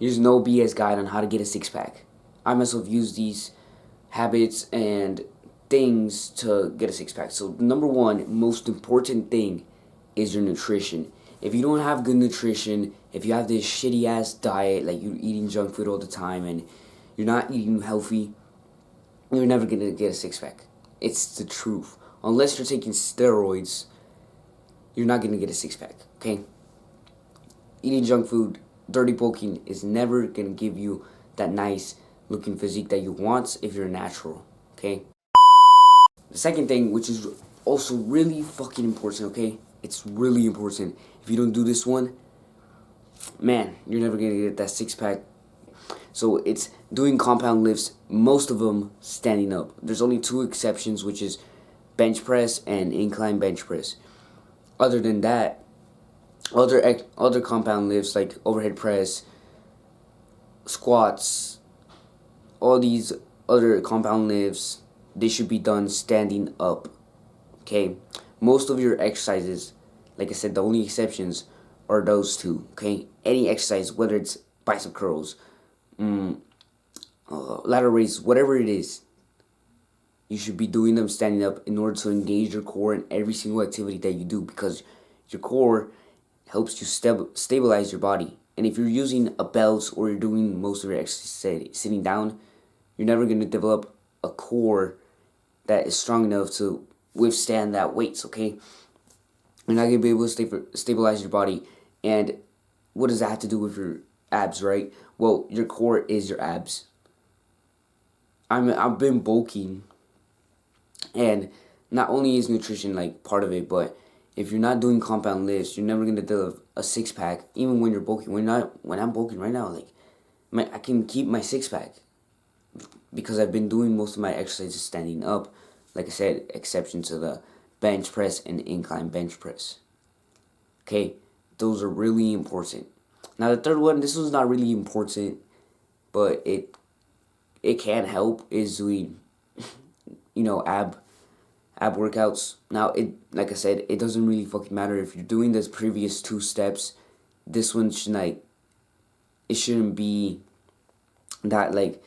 There's no BS guide on how to get a six pack. I myself use these habits and things to get a six pack. So number one, most important thing is your nutrition. If you don't have good nutrition, if you have this shitty ass diet, like you're eating junk food all the time and you're not eating healthy, you're never gonna get a six pack. It's the truth. Unless you're taking steroids, you're not gonna get a six pack. Okay? Eating junk food, dirty bulking is never gonna give you that nice looking physique that you want if you're natural. Okay? The second thing, which is also really fucking important, okay? It's really important. If you don't do this one, man, you're never gonna get that six pack. So it's doing compound lifts, most of them standing up. There's only two exceptions, which is bench press and incline bench press. Other than that, other compound lifts like overhead press, squats, all these other compound lifts, they should be done standing up. Okay? Most of your exercises, like I said, the only exceptions are those two. Okay? Any exercise, whether it's bicep curls, lateral raises, whatever it is, you should be doing them standing up in order to engage your core in every single activity that you do, because your core helps you stabilize your body. And if you're using a belt or you're doing most of your exercise sitting down, you're never going to develop a core that is strong enough to withstand that weight, okay? You're not going to be able to stabilize your body. And what does that have to do with your abs, right? Well, your core is your abs. I've been bulking, and not only is nutrition like part of it, but if you're not doing compound lifts, you're never gonna develop a six pack. Even when you're bulking, when I'm bulking right now, like I can keep my six pack because I've been doing most of my exercises standing up. Like I said, exception to the bench press and incline bench press. Okay, those are really important. Now the third one, this one's not really important, but it can help, is doing ab workouts. Now, it, like I said, it doesn't really fucking matter if you're doing those previous two steps. This one should, like, it shouldn't be that, like,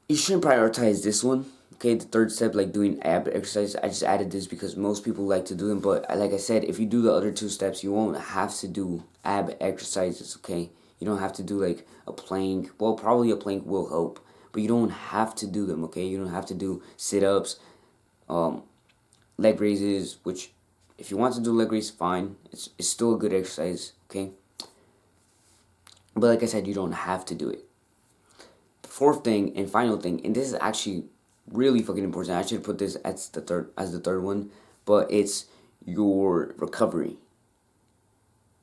you shouldn't prioritize this one. Okay, the third step, like doing ab exercise, I just added this because most people like to do them. But like I said, if you do the other two steps, you won't have to do ab exercises. Okay, you don't have to do like a plank. Well, probably a plank will help, but you don't have to do them. Okay, you don't have to do sit-ups, leg raises. Which, if you want to do leg raises, fine. It's still a good exercise. Okay, but like I said, you don't have to do it. The fourth thing and final thing, and this is actually really fucking important. I should put this as the third one, but it's your recovery.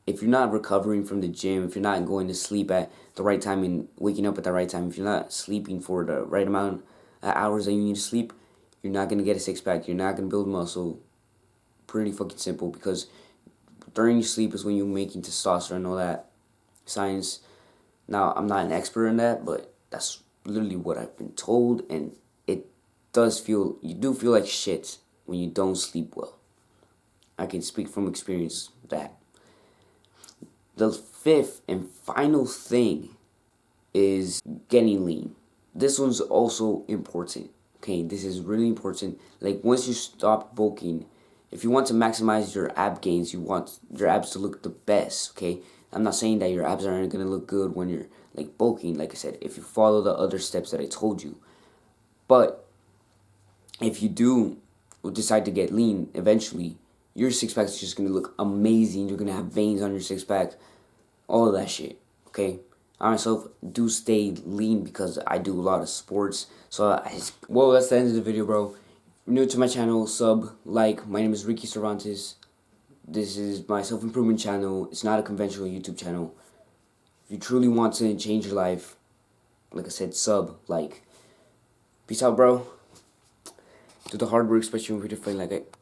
If you're not recovering from the gym, if you're not going to sleep at the right time and waking up at the right time, if you're not sleeping for the right amount of hours that you need to sleep, you're not gonna get a six pack. You're not gonna build muscle. Pretty fucking simple, because during your sleep is when you're making testosterone and all that science. Now, I'm not an expert in that, but that's literally what I've been told, and you do feel like shit when you don't sleep well. I can speak from experience that. The fifth and final thing is getting lean. This one's also important. Okay, this is really important. Like, once you stop bulking, if you want to maximize your ab gains, you want your abs to look the best. Okay, I'm not saying that your abs aren't gonna look good when you're like bulking. Like I said, if you follow the other steps that I told you, but if you do decide to get lean eventually, your six pack is just gonna look amazing. You're gonna have veins on your six pack, all of that shit. Okay, I myself do stay lean because I do a lot of sports. So well, that's the end of the video, bro. If you're new to my channel, sub, like. My name is Ricky Cervantes. This is my self-improvement channel. It's not a conventional YouTube channel. If you truly want to change your life, like I said, sub, like. Peace out, bro. Do the hard work, especially when you're feeling like it.